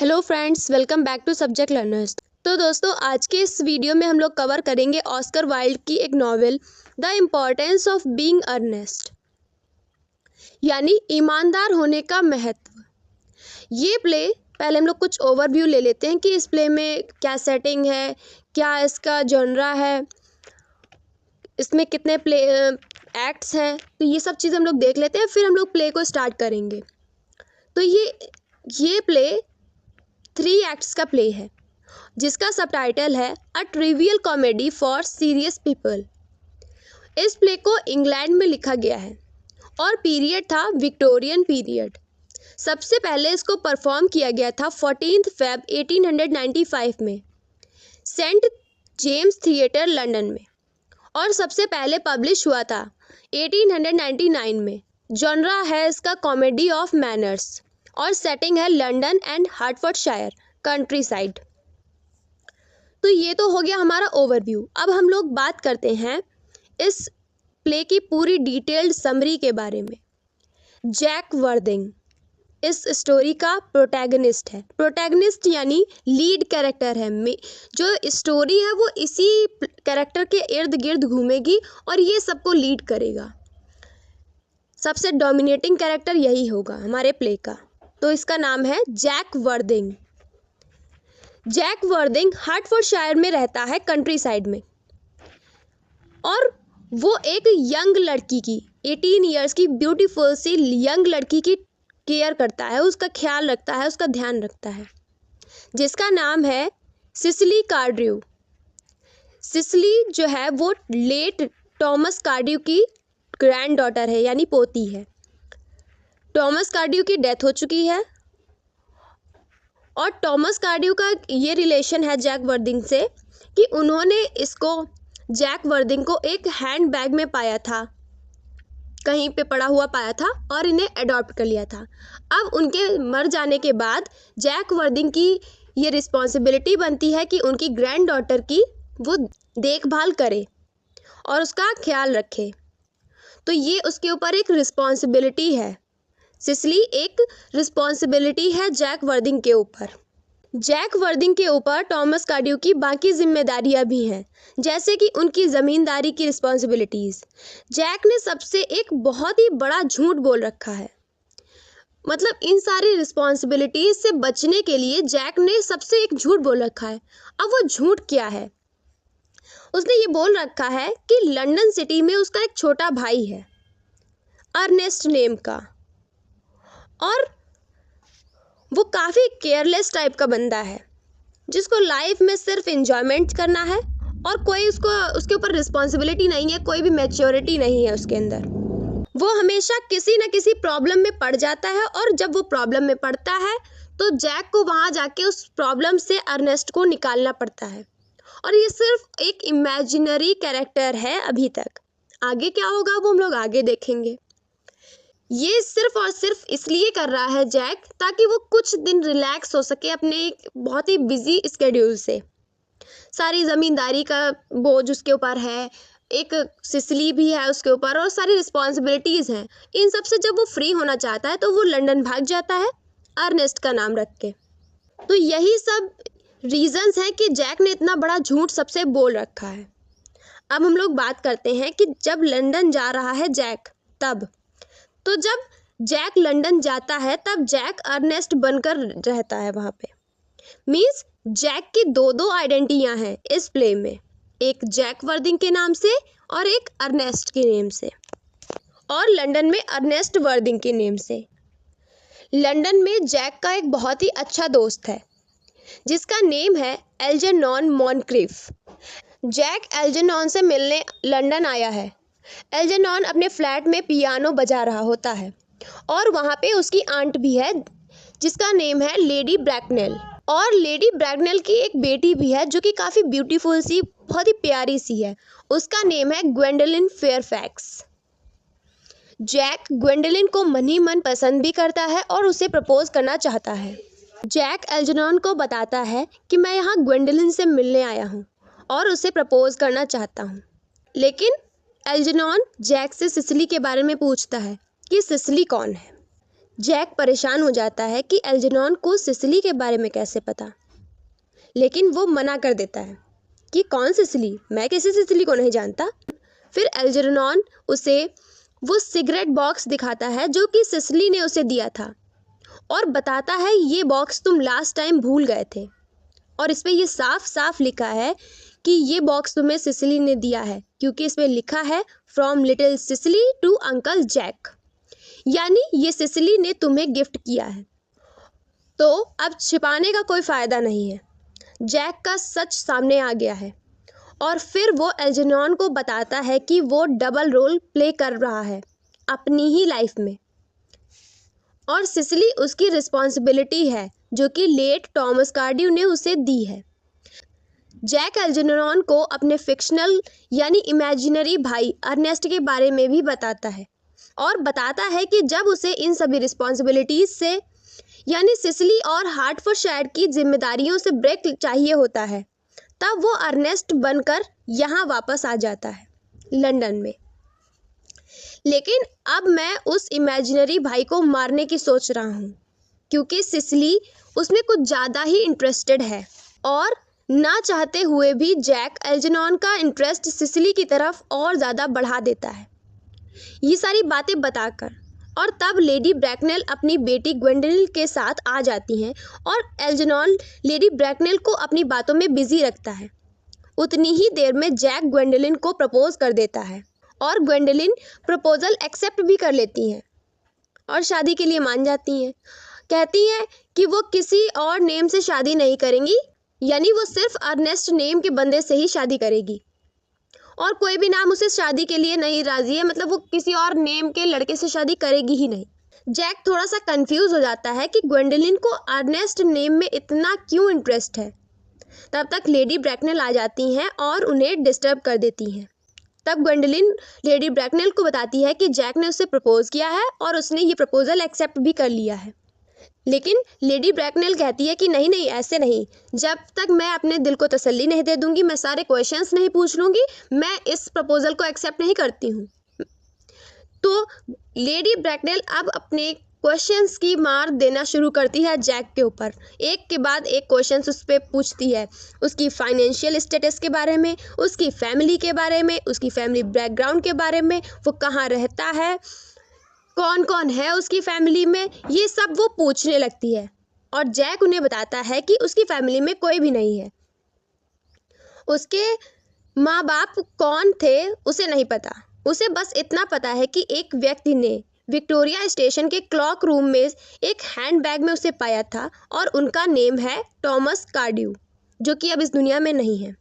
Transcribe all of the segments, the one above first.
Hello friends, welcome back to subject learners. तो दोस्तों, आज के इस वीडियो में हम लोग कवर करेंगे ऑस्कर वाइल्ड की एक novel the importance of being Earnest, यानी ईमानदार होने का महत्व। ये प्ले पहले हम लोग कुछ ओवरव्यू ले लेते हैं कि इस प्ले में क्या सेटिंग है, क्या इसका जॉनरा है, इसमें कितने प्ले एक्ट्स हैं। तो ये सब चीज़ें हम लोग देख लेते हैं, फिर हम लोग प्ले को स्टार्ट करेंगे। तो ये प्ले 3 एक्ट्स का प्ले है, जिसका सबटाइटल है a trivial comedy for serious people. इस प्ले को इंग्लैंड में लिखा गया है और पीरियड था विक्टोरियन पीरियड। सबसे पहले इसको परफॉर्म किया गया था 14 फेब 1895 में सेंट जेम्स थिएटर लंदन में, और सबसे पहले पब्लिश हुआ था 1899 में। जॉनरा है इसका कॉमेडी ऑफ मैनर्स और सेटिंग है लंदन एंड हार्टफोर्डशायर कंट्री साइड। तो ये तो हो गया हमारा ओवरव्यू। अब हम लोग बात करते हैं इस प्ले की पूरी डिटेल्ड समरी के बारे में। जैक वर्दिंग इस स्टोरी का प्रोटैगनिस्ट है। प्रोटैगनिस्ट यानी लीड कैरेक्टर है। जो स्टोरी है वो इसी कैरेक्टर के इर्द गिर्द घूमेगी और ये सबको लीड करेगा। सबसे डोमिनेटिंग कैरेक्टर यही होगा हमारे प्ले का। तो इसका नाम है जैक वर्दिंग। जैक वर्दिंग हार्टफोर्डशायर में रहता है कंट्री साइड में, और वो एक यंग लड़की की 18 इयर्स की ब्यूटीफुल सी यंग लड़की की केयर करता है, उसका ख्याल रखता है, उसका ध्यान रखता है, जिसका नाम है सिसिली कार्ड्रू। सिसिली जो है वो लेट टॉमस कार्ड्रू की ग्रैंड डॉटर है, यानी पोती है। टॉमस कार्ड्रू की डेथ हो चुकी है और टॉमस कार्ड्रू का ये रिलेशन है जैक वर्दिंग से कि उन्होंने इसको जैक वर्दिंग को एक हैंड बैग में पाया था, कहीं पे पड़ा हुआ पाया था, और इन्हें अडॉप्ट कर लिया था। अब उनके मर जाने के बाद जैक वर्दिंग की ये रिस्पॉन्सिबिलिटी बनती है कि उनकी ग्रैंड डॉटर की वो देखभाल करे और उसका ख्याल रखे। तो ये उसके ऊपर एक रिस्पॉन्सिबिलिटी है। सिसिली एक रिस्पॉन्सिबिलिटी है जैक वर्दिंग के ऊपर। जैक वर्दिंग के ऊपर टॉमस कार्ड्रू की बाकी जिम्मेदारियां भी हैं, जैसे कि उनकी ज़मींदारी की रिस्पॉन्सिबिलिटीज़। जैक ने सबसे एक बहुत ही बड़ा झूठ बोल रखा है। मतलब इन सारी रिस्पॉन्सिबिलिटीज़ से बचने के लिए जैक ने सबसे एक झूठ बोल रखा है। अब वो झूठ क्या है? उसने ये बोल रखा है कि लंदन सिटी में उसका एक छोटा भाई है अर्नेस्ट नेम का, और वो काफ़ी केयरलेस टाइप का बंदा है, जिसको लाइफ में सिर्फ एंजॉयमेंट करना है और कोई उसके ऊपर रिस्पॉन्सिबिलिटी नहीं है, कोई भी मैच्योरिटी नहीं है उसके अंदर। वो हमेशा किसी न किसी प्रॉब्लम में पड़ जाता है, और जब वो प्रॉब्लम में पड़ता है तो जैक को वहाँ जाके उस प्रॉब्लम से अर्नेस्ट को निकालना पड़ता है। और ये सिर्फ एक इमेजिनरी कैरेक्टर है अभी तक। आगे क्या होगा वो हम लोग आगे देखेंगे। ये सिर्फ और सिर्फ इसलिए कर रहा है जैक, ताकि वो कुछ दिन रिलैक्स हो सके अपने एक बहुत ही बिजी स्केड्यूल से। सारी ज़मींदारी का बोझ उसके ऊपर है, एक सिसिली भी है उसके ऊपर, और सारी रिस्पॉन्सिबिलिटीज़ हैं। इन सब से जब वो फ्री होना चाहता है तो वो लंदन भाग जाता है अर्नेस्ट का नाम रख के। तो यही सब रीजंस हैं कि जैक ने इतना बड़ा झूठ सबसे बोल रखा है। अब हम लोग बात करते हैं कि जब लंदन जा रहा है जैक, तब तो जब जैक लंदन जाता है तब जैक अर्नेस्ट बनकर रहता है वहाँ पे। मीन्स जैक की दो आइडेंटिटियाँ हैं इस प्ले में, एक जैक वर्दिंग के नाम से और एक अर्नेस्ट के नेम से, और लंदन में अर्नेस्ट वर्दिंग के नेम से। लंदन में जैक का एक बहुत ही अच्छा दोस्त है जिसका नेम है एल्जरनॉन मॉनक्रिफ। जैक एल्जरनॉन से मिलने लंदन आया है। एल्जरनॉन अपने फ्लैट में पियानो बजा रहा होता है, और वहाँ पे उसकी आंट भी है जिसका नेम है लेडी ब्रैकनेल। और लेडी ब्रैकनेल की एक बेटी भी है जो कि काफ़ी ब्यूटीफुल सी, बहुत ही प्यारी सी है। उसका नेम है ग्वेंडोलिन फेयरफैक्स। जैक ग्वेंडोलिन को मन ही मन पसंद भी करता है और उसे प्रपोज करना चाहता है। जैक एल्जरनॉन को बताता है कि मैं यहाँ ग्वेंडोलिन से मिलने आया हूँ और उसे प्रपोज करना चाहता हूँ। लेकिन एल्जरनॉन जैक से सिसिली के बारे में पूछता है कि सिसिली कौन है। जैक परेशान हो जाता है कि एल्जेनॉन को सिसिली के बारे में कैसे पता, लेकिन वो मना कर देता है कि कौन सिसिली, मैं किसी सिसिली को नहीं जानता। फिर एल्जेनॉन उसे वो सिगरेट बॉक्स दिखाता है जो कि सिसिली ने उसे दिया था और बताता है ये बॉक्स तुम लास्ट टाइम भूल गए थे, और इस पे ये साफ साफ लिखा है कि ये बॉक्स तुम्हें सिसिली ने दिया है, क्योंकि इसमें लिखा है from little Cecily to uncle Jack, यानी ये सिसिली ने तुम्हें गिफ्ट किया है। तो अब छिपाने का कोई फ़ायदा नहीं है, जैक का सच सामने आ गया है और फिर वो एल्जेनॉन को बताता है कि वो डबल रोल प्ले कर रहा है अपनी ही लाइफ में, और सिसिली उसकी रिस्पॉन्सिबिलिटी है जो कि लेट टॉमस कार्ड्यू ने उसे दी है। जैक एल्जेनॉन को अपने फिक्शनल यानी इमेजिनरी भाई अर्नेस्ट के बारे में भी बताता है और बताता है कि जब उसे इन सभी रिस्पॉन्सिबिलिटीज से यानी सिसिली और हार्टफोर्डशायर की जिम्मेदारियों से ब्रेक चाहिए होता है, तब वो अर्नेस्ट बनकर यहाँ वापस आ जाता है लंदन में। लेकिन अब मैं उस इमेजिनरी भाई को मारने की सोच रहा हूँ, क्योंकि सिसिली उसमें कुछ ज़्यादा ही इंटरेस्टेड है और ना चाहते हुए भी जैक एल्जेनॉन का इंटरेस्ट सिसिली की तरफ और ज़्यादा बढ़ा देता है ये सारी बातें बताकर। और तब लेडी ब्रैकनेल अपनी बेटी ग्वेंडोलिन के साथ आ जाती हैं और एल्जेनॉन लेडी ब्रैकनेल को अपनी बातों में बिजी रखता है। उतनी ही देर में जैक ग्वेंडोलिन को प्रपोज कर देता है और ग्वेंडोलिन प्रपोजल एक्सेप्ट भी कर लेती हैं और शादी के लिए मान जाती हैं। कहती हैं कि वो किसी और नेम से शादी नहीं करेंगी, यानी वो सिर्फ अर्नेस्ट नेम के बंदे से ही शादी करेगी और कोई भी नाम उसे शादी के लिए नहीं राजी है, मतलब वो किसी और नेम के लड़के से शादी करेगी ही नहीं। जैक थोड़ा सा कंफ्यूज हो जाता है कि ग्वेंडोलिन को अर्नेस्ट नेम में इतना क्यों इंटरेस्ट है। तब तक लेडी ब्रैकनेल आ जाती हैं और उन्हें डिस्टर्ब कर देती हैं। तब ग्वेंडोलिन लेडी ब्रैकनेल को बताती है कि जैक ने उसे प्रपोज किया है और उसने ये प्रपोजल एक्सेप्ट भी कर लिया है। लेकिन लेडी ब्रैकनेल कहती है कि नहीं नहीं, ऐसे नहीं, जब तक मैं अपने दिल को तसल्ली नहीं दे दूंगी, मैं सारे क्वेश्चंस नहीं पूछ लूँगी, मैं इस प्रपोजल को एक्सेप्ट नहीं करती हूँ। तो लेडी ब्रैकनेल अब अपने क्वेश्चंस की मार देना शुरू करती है जैक के ऊपर। एक के बाद एक क्वेश्चंस उस पर पूछती है, उसकी फाइनेंशियल स्टेटस के बारे में, उसकी फैमिली के बारे में, उसकी फैमिली बैकग्राउंड के बारे में, वो कहाँ रहता है, कौन कौन है उसकी फैमिली में, ये सब वो पूछने लगती है। और जैक उन्हें बताता है कि उसकी फैमिली में कोई भी नहीं है, उसके माँ बाप कौन थे उसे नहीं पता, उसे बस इतना पता है कि एक व्यक्ति ने विक्टोरिया स्टेशन के क्लॉक रूम में एक हैंडबैग में उसे पाया था और उनका नेम है टॉमस कार्ड्यू, जो कि अब इस दुनिया में नहीं है।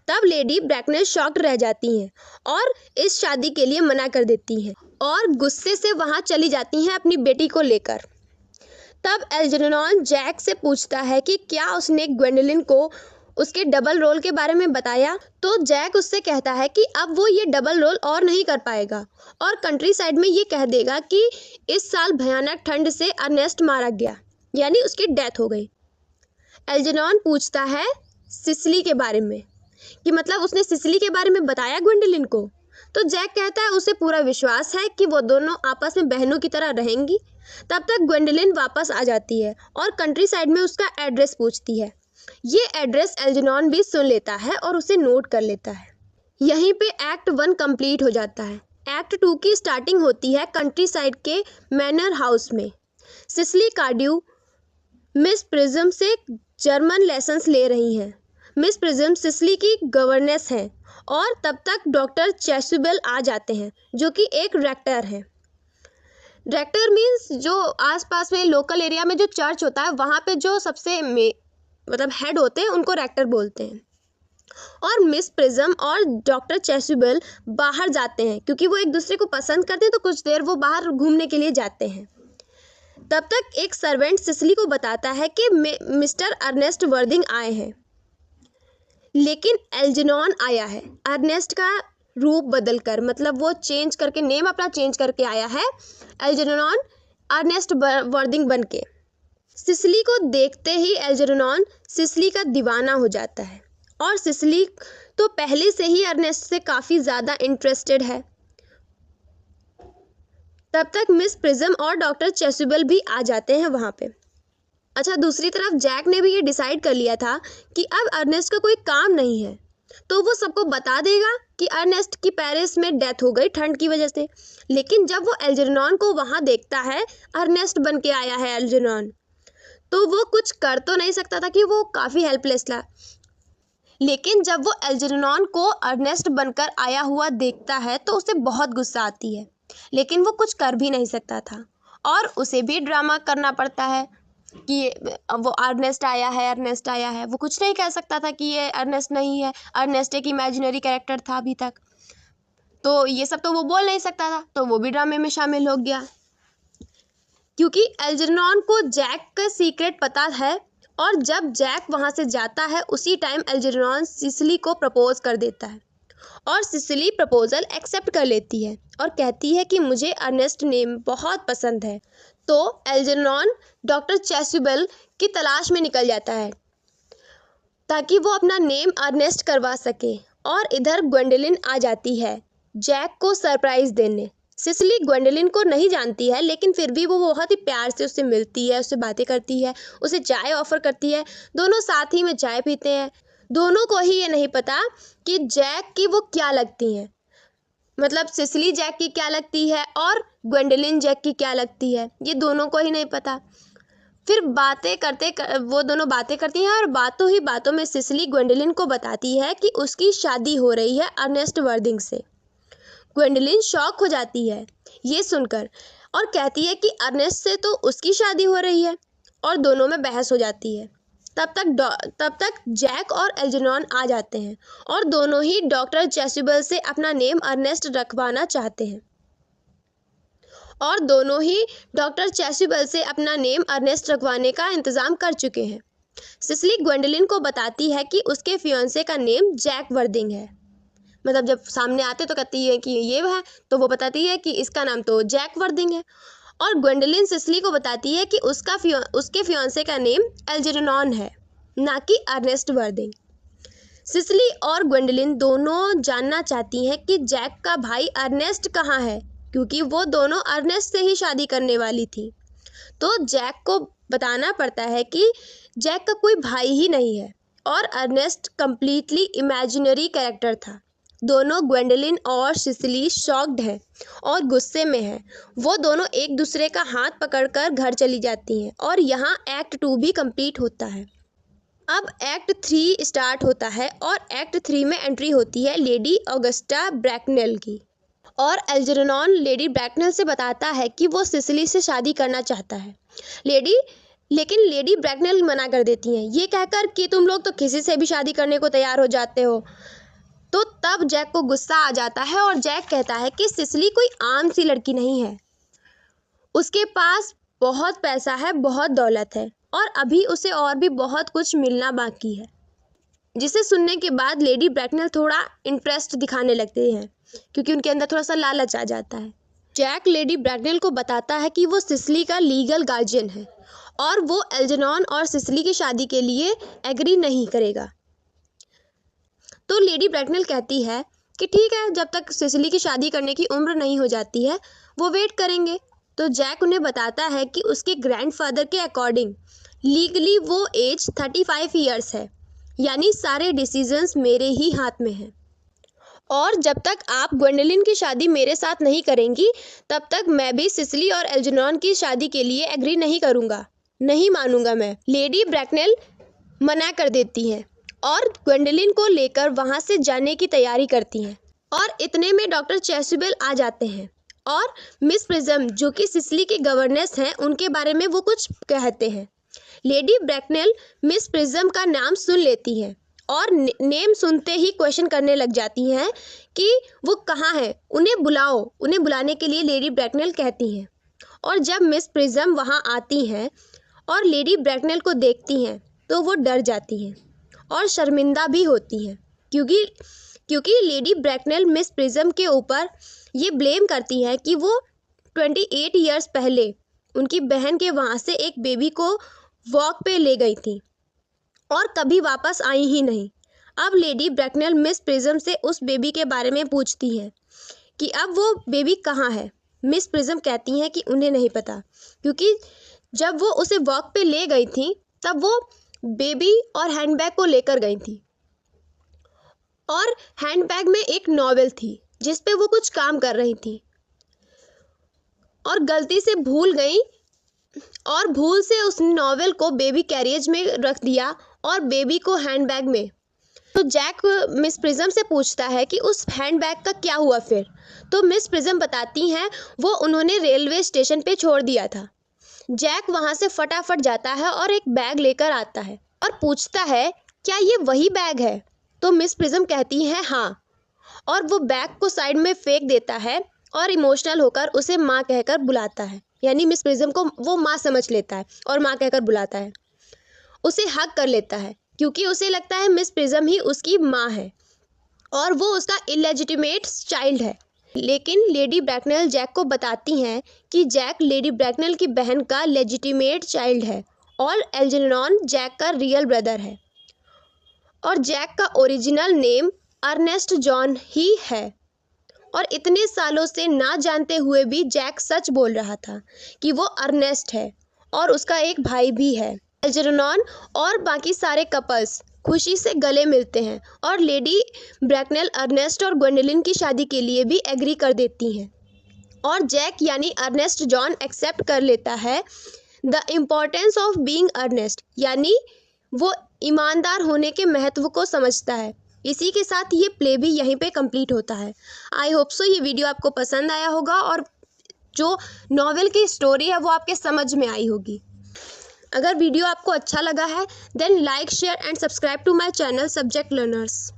तब लेडी ब्रैकनेल शॉक्ड रह जाती हैं और इस शादी के लिए मना कर देती हैं और गुस्से से वहाँ चली जाती हैं अपनी बेटी को लेकर। तब एल्जेनॉन जैक से पूछता है कि क्या उसने ग्वेंडोलिन को उसके डबल रोल के बारे में बताया। तो जैक उससे कहता है कि अब वो ये डबल रोल और नहीं कर पाएगा और कंट्री साइड में ये कह देगा कि इस साल भयानक ठंड से अर्नेस्ट मारा गया, यानी उसकी डेथ हो गई। एल्जेनॉन पूछता है सिसिली के बारे में कि मतलब उसने सिसिली के बारे में बताया ग्वेंडोलिन को। तो जैक कहता है उसे पूरा विश्वास है कि वो दोनों आपस में बहनों की तरह रहेंगी। तब तक ग्वेंडोलिन वापस आ जाती है और कंट्री साइड में उसका एड्रेस पूछती है। ये एड्रेस एल्जेनॉन भी सुन लेता है और उसे नोट कर लेता है। यहीं पे एक्ट 1 कंप्लीट हो जाता है। एक्ट 2 की स्टार्टिंग होती है कंट्री साइड के मैनर हाउस में। सिसिली कार्ड्यू मिस प्रिज्म से जर्मन लेसन्स ले रही हैं। मिस प्रिज्म सिसिली की गवर्नेस हैं और तब तक डॉक्टर चैसुबेल आ जाते हैं, जो कि एक रेक्टर है। रेक्टर मीन्स जो आसपास में लोकल एरिया में जो चर्च होता है वहाँ पे जो सबसे मतलब हेड होते हैं उनको रेक्टर बोलते हैं। और मिस प्रिज्म और डॉक्टर चैसुबेल बाहर जाते हैं क्योंकि वो एक दूसरे को पसंद करते हैं, तो कुछ देर वो बाहर घूमने के लिए जाते हैं। तब तक एक सर्वेंट सिसिली को बताता है कि मिस्टर अर्नेस्ट वर्दिंग आए हैं, लेकिन एल्जेनॉन आया है अर्नेस्ट का रूप बदलकर, मतलब वो चेंज करके नेम अपना चेंज करके आया है एल्जेनॉन अर्नेस्ट वर्दिंग बन के। सिसिली को देखते ही एल्जेनॉन सिसिली का दीवाना हो जाता है और सिसिली तो पहले से ही अर्नेस्ट से काफ़ी ज़्यादा इंटरेस्टेड है। तब तक मिस प्रिज्म और डॉक्टर चेसुबल भी आ जाते हैं वहाँ पे। अच्छा, दूसरी तरफ जैक ने भी ये डिसाइड कर लिया था कि अब अर्नेस्ट का कोई काम नहीं है, तो वो सबको बता देगा कि अर्नेस्ट की पेरिस में डेथ हो गई ठंड की वजह से। लेकिन जब वो एल्जेनॉन को वहाँ देखता है, अर्नेस्ट बन के आया है एल्जेनॉन, तो वो कुछ कर तो नहीं सकता था कि वो काफ़ी हेल्पलेस था। लेकिन जब वो एल्जेनॉन को अर्नेस्ट बनकर आया हुआ देखता है तो उसे बहुत गुस्सा आती है, लेकिन वो कुछ कर भी नहीं सकता था और उसे भी ड्रामा करना पड़ता है कि वो अर्नेस्ट आया है, अर्नेस्ट आया है। वो कुछ नहीं कह सकता था कि ये अर्नेस्ट नहीं है, अर्नेस्ट एक इमेजिनरी कैरेक्टर था अभी तक, तो ये सब तो वो बोल नहीं सकता था, तो वो भी ड्रामे में शामिल हो गया। क्योंकि एल्जेनॉन को जैक का सीक्रेट पता है और जब जैक वहाँ से जाता है उसी टाइम एल्जेनॉन सिसिली को प्रपोज कर देता है और सिसिली प्रपोजल एक्सेप्ट कर लेती है और कहती है कि मुझे अर्नेस्ट नेम बहुत पसंद है। तो एल्जेनॉन डॉक्टर चेसुबल की तलाश में निकल जाता है ताकि वो अपना नेम अर्नेस्ट करवा सके और इधर ग्वेंडोलिन आ जाती है जैक को सरप्राइज देने। सिसिली ग्वेंडोलिन को नहीं जानती है, लेकिन फिर भी वो बहुत ही प्यार से उससे मिलती है, उससे बातें करती है, उसे चाय ऑफर करती है। दोनों साथ ही में चाय पीते हैं। दोनों को ही ये नहीं पता कि जैक की वो क्या लगती हैं, मतलब सिसिली जैक की क्या लगती है और ग्वेंडोलिन जैक की क्या लगती है, ये दोनों को ही नहीं पता। फिर बातें करते वो दोनों बातें करती हैं और बातों ही बातों में सिसिली ग्वेंडोलिन को बताती है कि उसकी शादी हो रही है अर्नेस्ट वर्दिंग से। ग्वेंडोलिन शॉक हो जाती है ये सुनकर और कहती है कि अर्नेस्ट से तो उसकी शादी हो रही है और दोनों में बहस हो जाती है। तब तक जैक और एल्जेनॉन आ जाते हैं और दोनों ही डॉक्टर चेसुबल से अपना नेम अर्नेस्ट रखवाना चाहते हैं और दोनों ही डॉक्टर चेसुबल से अपना नेम अर्नेस्ट रखवाने का इंतज़ाम कर चुके हैं। सिसिली ग्वेंडोलिन को बताती है कि उसके फियांसे का नेम जैक वर्दिंग है, मतलब जब सामने आते तो कहती है कि ये है, तो वो बताती है कि इसका नाम तो जैक वर्दिंग है। और ग्वेंडोलिन सिसिली को बताती है कि उसके फियांसे का नेम एल्जेनॉन है, ना कि अर्नेस्ट वर्दिंग। सिसिली और ग्वेंडोलिन दोनों जानना चाहती हैं कि जैक का भाई अर्नेस्ट कहाँ है, क्योंकि वो दोनों अर्नेस्ट से ही शादी करने वाली थी। तो जैक को बताना पड़ता है कि जैक का कोई भाई ही नहीं है और अर्नेस्ट कंप्लीटली इमेजिनरी कैरेक्टर था। दोनों ग्वेंडोलिन और सिसिली शॉक्ड हैं और गुस्से में हैं। वो दोनों एक दूसरे का हाथ पकड़कर घर चली जाती हैं और यहाँ एक्ट 2 भी कंप्लीट होता है। अब एक्ट 3 स्टार्ट होता है और एक्ट 3 में एंट्री होती है लेडी ऑगस्टा ब्रैकनेल की और एल्जेनॉन लेडी ब्रैकनेल से बताता है कि वो सिसिली से शादी करना चाहता है। लेकिन लेडी ब्रैकनेल मना कर देती हैं, ये कहकर कि तुम लोग तो किसी से भी शादी करने को तैयार हो जाते हो। तो तब जैक को गुस्सा आ जाता है और जैक कहता है कि सिसिली कोई आम सी लड़की नहीं है, उसके पास बहुत पैसा है, बहुत दौलत है और अभी उसे और भी बहुत कुछ मिलना बाकी है। जिसे सुनने के बाद लेडी ब्रैकनेल थोड़ा इंटरेस्ट दिखाने लगते हैं क्योंकि उनके अंदर थोड़ा सा लालच आ जाता है। जैक लेडी ब्रैकनेल को बताता है कि वो सिसिली का लीगल गार्जियन है और वो एल्जेनॉन और सिसिली की शादी के लिए एग्री नहीं करेगा। तो लेडी ब्रैकनेल कहती है कि ठीक है, जब तक सिसिली की शादी करने की उम्र नहीं हो जाती है वो वेट करेंगे। तो जैक उन्हें बताता है कि उसके ग्रैंडफादर के अकॉर्डिंग लीगली वो एज 35 ईयर्स है, यानी सारे डिसीजंस मेरे ही हाथ में हैं और जब तक आप ग्वेंडोलिन की शादी मेरे साथ नहीं करेंगी तब तक मैं भी सिसिली और एल्जेनॉन की शादी के लिए एग्री नहीं करूँगा, नहीं मानूंगा मैं। लेडी ब्रैकनेल मना कर देती हैं और ग्वेंडोलिन को लेकर वहाँ से जाने की तैयारी करती हैं और इतने में डॉक्टर चेसुबल आ जाते हैं और मिस प्रिज्म जो कि सिसिली की गवर्नेस हैं उनके बारे में वो कुछ कहते हैं। लेडी ब्रैकनेल मिस प्रिज्म का नाम सुन लेती हैं और नेम सुनते ही क्वेश्चन करने लग जाती हैं कि वो कहाँ है, उन्हें बुलाओ। उन्हें बुलाने के लिए लेडी ब्रैकनेल कहती हैं और जब मिस प्रिज्म वहाँ आती हैं और लेडी ब्रैकनेल को देखती हैं तो वो डर जाती हैं और शर्मिंदा भी होती हैं क्योंकि लेडी ब्रैकनेल मिस प्रिज्म के ऊपर ये ब्लेम करती है कि वो 28 ईयर्स पहले उनकी बहन के वहाँ से एक बेबी को वॉक पे ले गई थी और कभी वापस आई ही नहीं। अब लेडी ब्रैकनेल मिस प्रिज्म से उस बेबी के बारे में पूछती हैं कि अब वो बेबी कहाँ है। मिस प्रिज्म कहती हैं कि उन्हें नहीं पता, क्योंकि जब वो उसे वॉक पे ले गई थी तब वो बेबी और हैंडबैग को लेकर गई थी और हैंडबैग में एक नॉवेल थी जिस पे वो कुछ काम कर रही थी और गलती से भूल गई और भूल से उस नॉवेल को बेबी कैरियज में रख दिया और बेबी को हैंडबैग में। तो जैक मिस प्रिज्म से पूछता है कि उस हैंडबैग का क्या हुआ फिर। तो मिस प्रिज्म बताती हैं वो उन्होंने रेलवे स्टेशन पे छोड़ दिया था। जैक वहाँ से फटाफट जाता है और एक बैग लेकर आता है और पूछता है क्या ये वही बैग है। तो मिस प्रिज्म कहती हैं हाँ, और वो बैग को साइड में फेंक देता है और इमोशनल होकर उसे माँ कहकर बुलाता है। यानी मिस प्रिज्म को वो माँ समझ लेता है और माँ कहकर बुलाता है, उसे हग कर लेता है क्योंकि उसे लगता है मिस प्रिज्म ही उसकी माँ है और वो उसका इलेजिटिमेट चाइल्ड है। लेकिन लेडी ब्रैकनेल जैक को बताती हैं कि जैक लेडी ब्रैकनेल की बहन का लेजिटिमेट चाइल्ड है और एल्जेनॉन जैक का रियल ब्रदर है और जैक का ओरिजिनल नेम अर्नेस्ट जॉन ही है। और इतने सालों से ना जानते हुए भी जैक सच बोल रहा था कि वो अर्नेस्ट है और उसका एक भाई भी है। एल्जेनॉन और बाकी सारे कपल्स खुशी से गले मिलते हैं और लेडी ब्रैकनेल अर्नेस्ट और ग्वेंडोलिन की शादी के लिए भी एग्री कर देती हैं और जैक यानी अर्नेस्ट जॉन एक्सेप्ट कर लेता है the importance of being Earnest, यानी वो ईमानदार होने के महत्व को समझता है। इसी के साथ ये प्ले भी यहीं पे कंप्लीट होता है। आई होप सो ये वीडियो आपको पसंद आया होगा और जो नॉवेल की स्टोरी है वो आपके समझ में आई होगी। अगर वीडियो आपको अच्छा लगा है then like share and subscribe to my channel subject learners.